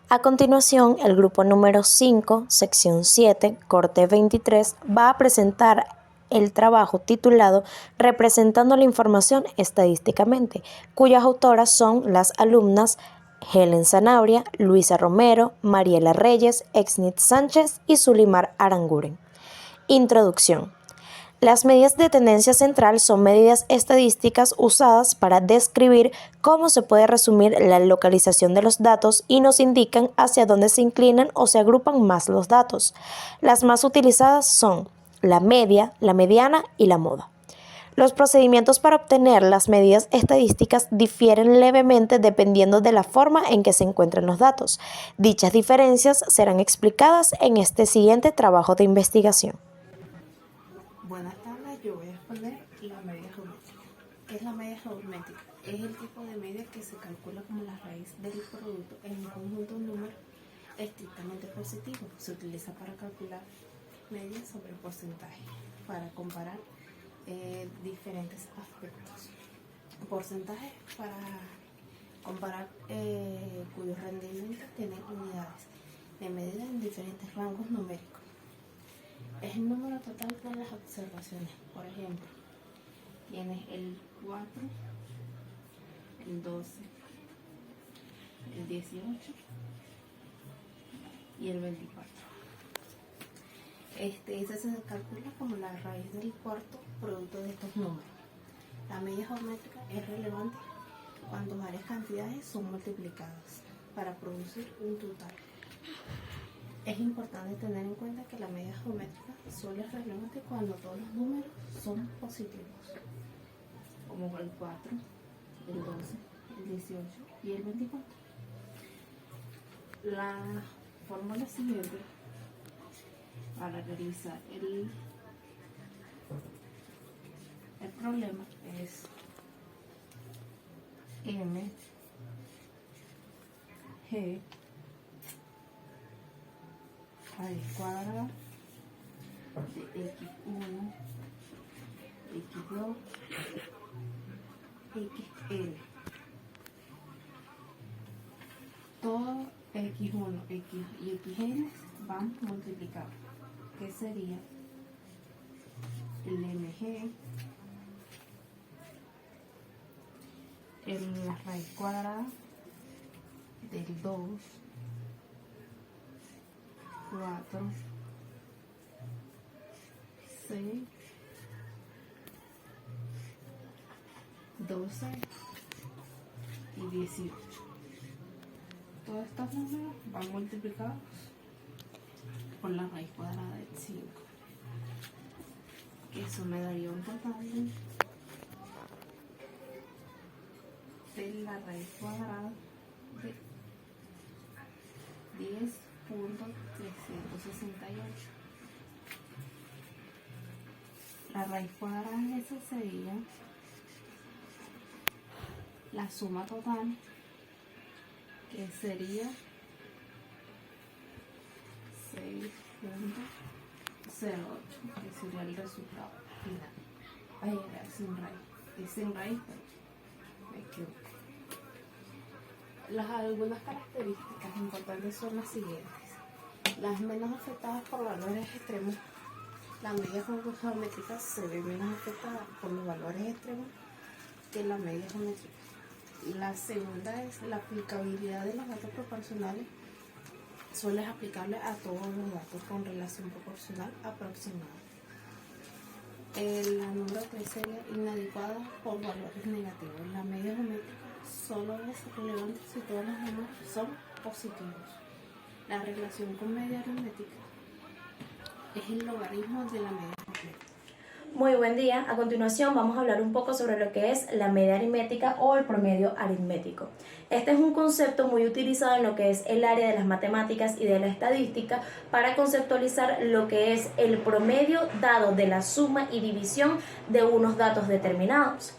A continuación, el grupo número 5, sección 7, corte 23, va a presentar el trabajo titulado Representando la información estadísticamente, cuyas autoras son las alumnas Helen Zanabria, Luisa Romero, Mariela Reyes, Exnit Sánchez y Zulimar Aranguren. Introducción. Las medidas de tendencia central son medidas estadísticas usadas para describir cómo se puede resumir la localización de los datos y nos indican hacia dónde se inclinan o se agrupan más los datos. Las más utilizadas son la media, la mediana y la moda. Los procedimientos para obtener las medidas estadísticas difieren levemente dependiendo de la forma en que se encuentran los datos. Dichas diferencias serán explicadas en este siguiente trabajo de investigación. Buenas tardes, yo voy a exponer la media geométrica. ¿Qué es la media geométrica? Es el tipo de media que se calcula como la raíz del producto en un conjunto de números estrictamente positivo. Se utiliza para calcular medias sobre porcentaje, para comparar diferentes aspectos. Porcentaje para comparar cuyos rendimientos tienen unidades de medida en diferentes rangos numéricos. Es el número total de las observaciones. Por ejemplo, tienes el 4, el 12, el 18 y el 24. Ese se calcula como la raíz del cuarto producto de estos números. La media geométrica es relevante cuando varias cantidades son multiplicadas para producir un total. Es importante tener en cuenta que la media geométrica solo es relevante cuando todos los números son positivos, como el 4, el 12, el 18 y el 24. La fórmula siguiente para realizar el problema es M, G, raíz cuadrada de x1, x2, xn. Todo x1, x y xn van multiplicados, que sería el mg, la raíz cuadrada del 2, 4, 6, 12 y 18. Todos estos números van multiplicados por la raíz cuadrada del 5. Eso me daría un total de la raíz cuadrada de 10.368. La raíz cuadrada de eso sería la suma total, que sería 6.08, que sería el resultado final. Va a llegar sin raíz. Es sin raíz, pero me equivoqué. Algunas características importantes son las siguientes. Las menos afectadas por valores extremos. La media geométrica se ve menos afectada por los valores extremos que la media geométrica. La segunda es la aplicabilidad de los datos proporcionales. Solo es aplicable a todos los datos con relación proporcional aproximada. La número 3 sería inadecuada por valores negativos. La media geométrica solo es relevante si todos los números son positivos. La relación con media aritmética es el logaritmo de la media geométrica. Muy buen día. A continuación vamos a hablar un poco sobre lo que es la media aritmética o el promedio aritmético. Este es un concepto muy utilizado en lo que es el área de las matemáticas y de la estadística para conceptualizar lo que es el promedio dado de la suma y división de unos datos determinados.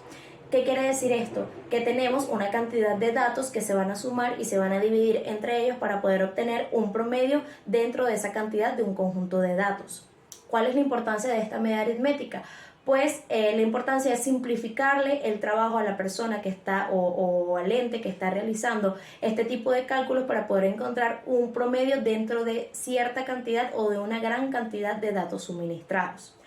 ¿Qué quiere decir esto? Que tenemos una cantidad de datos que se van a sumar y se van a dividir entre ellos para poder obtener un promedio dentro de esa cantidad de un conjunto de datos. ¿Cuál es la importancia de esta media aritmética? pues la importancia es simplificarle el trabajo a la persona que está o al ente que está realizando este tipo de cálculos para poder encontrar un promedio dentro de cierta cantidad o de una gran cantidad de datos suministrados.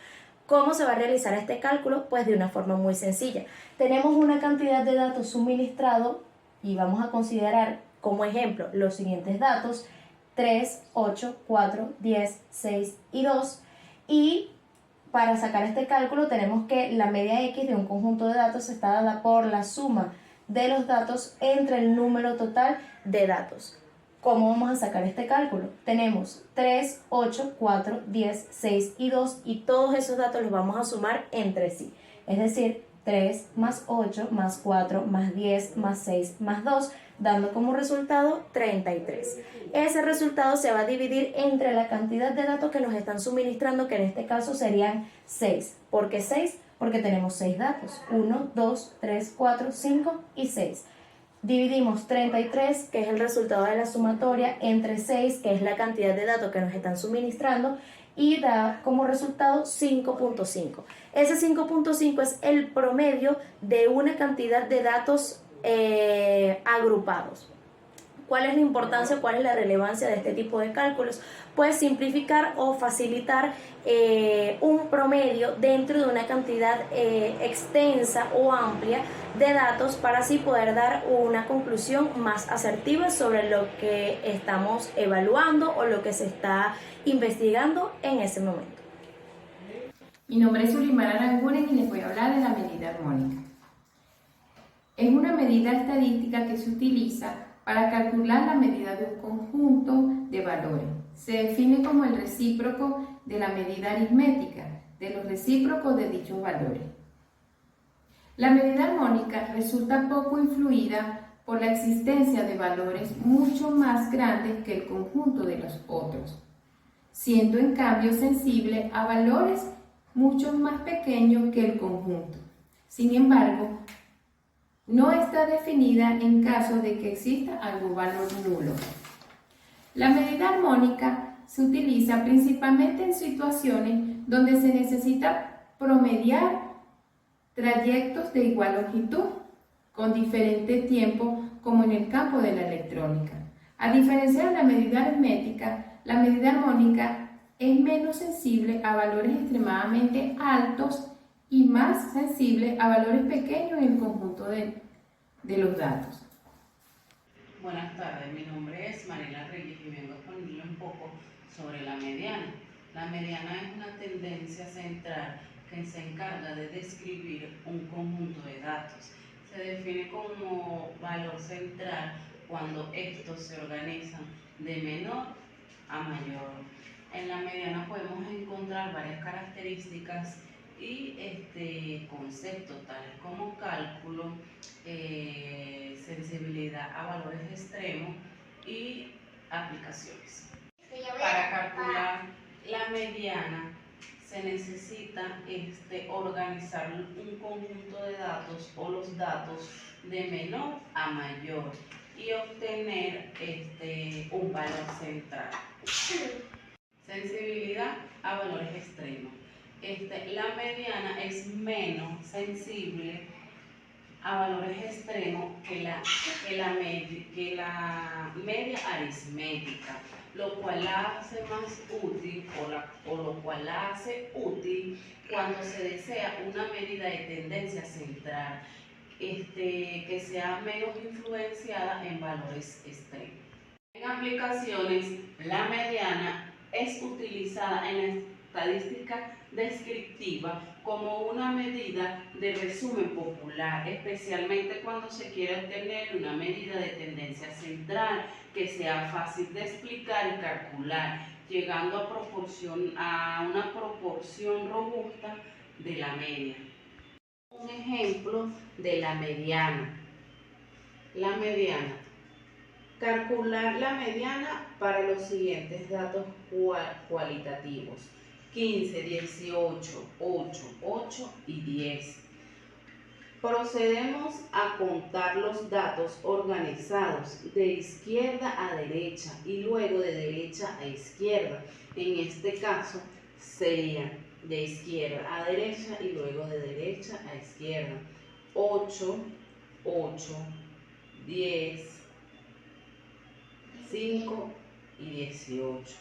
¿Cómo se va a realizar este cálculo? Pues de una forma muy sencilla. Tenemos una cantidad de datos suministrado y vamos a considerar como ejemplo los siguientes datos: 3, 8, 4, 10, 6 y 2. Y para sacar este cálculo tenemos que la media X de un conjunto de datos está dada por la suma de los datos entre el número total de datos. ¿Cómo vamos a sacar este cálculo? Tenemos 3, 8, 4, 10, 6 y 2 y todos esos datos los vamos a sumar entre sí. Es decir, 3 más 8 más 4 más 10 más 6 más 2, dando como resultado 33. Ese resultado se va a dividir entre la cantidad de datos que nos están suministrando, que en este caso serían 6. ¿Por qué 6? Porque tenemos 6 datos. 1, 2, 3, 4, 5 y 6. Dividimos 33, que es el resultado de la sumatoria, entre 6, que es la cantidad de datos que nos están suministrando, y da como resultado 5.5. Ese 5.5 es el promedio de una cantidad de datos agrupados. ¿Cuál es la importancia, cuál es la relevancia de este tipo de cálculos? Pues simplificar o facilitar un promedio dentro de una cantidad extensa o amplia de datos para así poder dar una conclusión más asertiva sobre lo que estamos evaluando o lo que se está investigando en ese momento. Mi nombre es Sulimar Aranguren y les voy a hablar de la medida armónica. Es una medida estadística que se utiliza para calcular la medida de un conjunto de valores. Se define como el recíproco de la medida aritmética, de los recíprocos de dichos valores. La medida armónica resulta poco influida por la existencia de valores mucho más grandes que el conjunto de los otros, siendo en cambio sensible a valores mucho más pequeños que el conjunto. Sin embargo, no está definida en caso de que exista algún valor nulo. La medida armónica se utiliza principalmente en situaciones donde se necesita promediar trayectos de igual longitud con diferente tiempo, como en el campo de la electrónica. A diferencia de la medida aritmética, la medida armónica es menos sensible a valores extremadamente altos y más sensible a valores pequeños en el conjunto de los datos. Buenas tardes, mi nombre es Mariela Reyes y vengo a exponerle un poco sobre la mediana. La mediana es una tendencia central que se encarga de describir un conjunto de datos. Se define como valor central cuando estos se organizan de menor a mayor. En la mediana podemos encontrar varias características y conceptos tales como cálculo, sensibilidad a valores extremos y aplicaciones. Para calcular la mediana se necesita organizar un conjunto de datos o los datos de menor a mayor y obtener un valor central. Sensibilidad a valores extremos. La mediana es menos sensible a valores extremos que la media aritmética, lo cual la hace más útil o lo cual la hace útil cuando se desea una medida de tendencia central que sea menos influenciada en valores extremos. En aplicaciones, la mediana es utilizada en la estadística descriptiva como una medida de resumen popular, especialmente cuando se quiere obtener una medida de tendencia central que sea fácil de explicar y calcular, llegando a una proporción robusta de la media. Un ejemplo de la mediana. La mediana. Calcular la mediana para los siguientes datos cualitativos: 15, 18, 8, 8 y 10. Procedemos a contar los datos organizados de izquierda a derecha y luego de derecha a izquierda. En este caso serían de izquierda a derecha y luego de derecha a izquierda. 8, 8, 10, 5 y 18.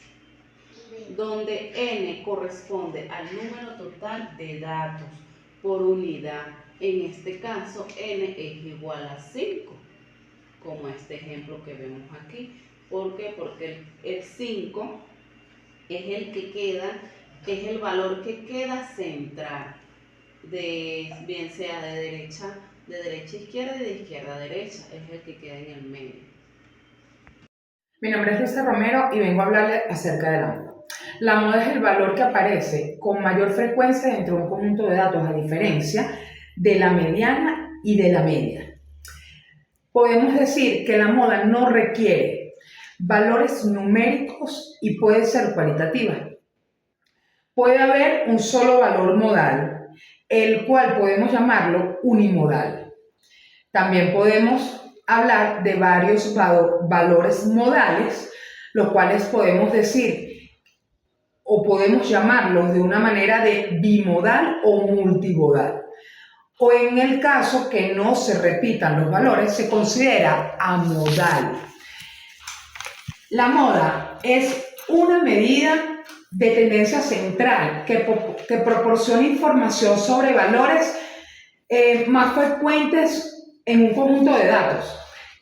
Donde n corresponde al número total de datos por unidad. En este caso, n es igual a 5, como este ejemplo que vemos aquí. ¿Por qué? Porque el 5 es el que queda, es el valor que queda central, bien sea de derecha a izquierda y de izquierda a derecha, es el que queda en el medio. Mi nombre es Luisa Romero y vengo a hablarle acerca de la moda. La moda es el valor que aparece con mayor frecuencia dentro de un conjunto de datos, a diferencia de la mediana y de la media. Podemos decir que la moda no requiere valores numéricos y puede ser cualitativa. Puede haber un solo valor modal, el cual podemos llamarlo unimodal. También podemos hablar de varios valores modales, los cuales podemos decir o podemos llamarlos de una manera de bimodal o multimodal. O en el caso que no se repitan los valores, se considera amodal. La moda es una medida de tendencia central que proporciona información sobre valores más frecuentes en un conjunto de datos.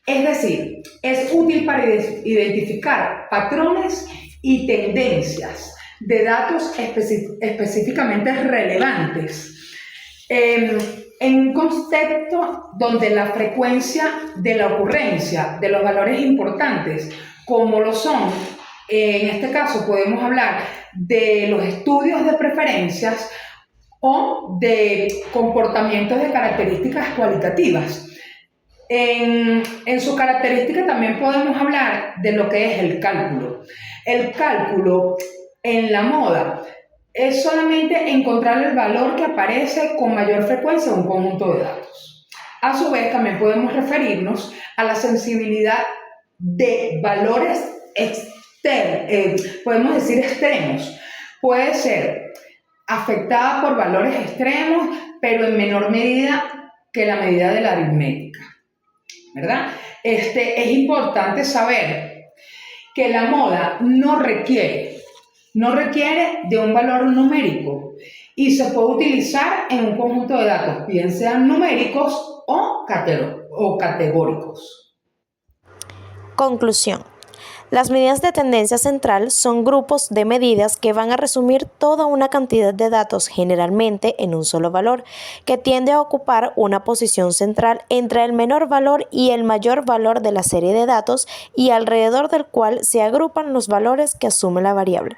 Es decir, es útil para identificar patrones y tendencias de datos específicamente relevantes. En un contexto donde la frecuencia de la ocurrencia de los valores importantes, como lo son, en este caso podemos hablar de los estudios de preferencias o de comportamientos de características cualitativas. En su característica también podemos hablar de lo que es el cálculo. El cálculo en la moda es solamente encontrar el valor que aparece con mayor frecuencia en un conjunto de datos. A su vez, también podemos referirnos a la sensibilidad de valores podemos decir extremos. Puede ser afectada por valores extremos, pero en menor medida que la medida de la aritmética, ¿verdad? Es importante saber que la moda no requiere de un valor numérico y se puede utilizar en un conjunto de datos, bien sean numéricos o categóricos. Conclusión. Las medidas de tendencia central son grupos de medidas que van a resumir toda una cantidad de datos, generalmente en un solo valor, que tiende a ocupar una posición central entre el menor valor y el mayor valor de la serie de datos y alrededor del cual se agrupan los valores que asume la variable.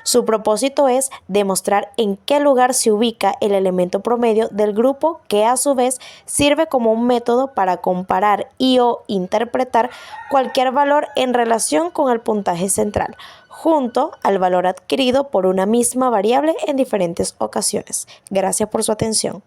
Su propósito es demostrar en qué lugar se ubica el elemento promedio del grupo, que a su vez sirve como un método para comparar o interpretar cualquier valor en relación con el puntaje central, junto al valor adquirido por una misma variable en diferentes ocasiones. Gracias por su atención.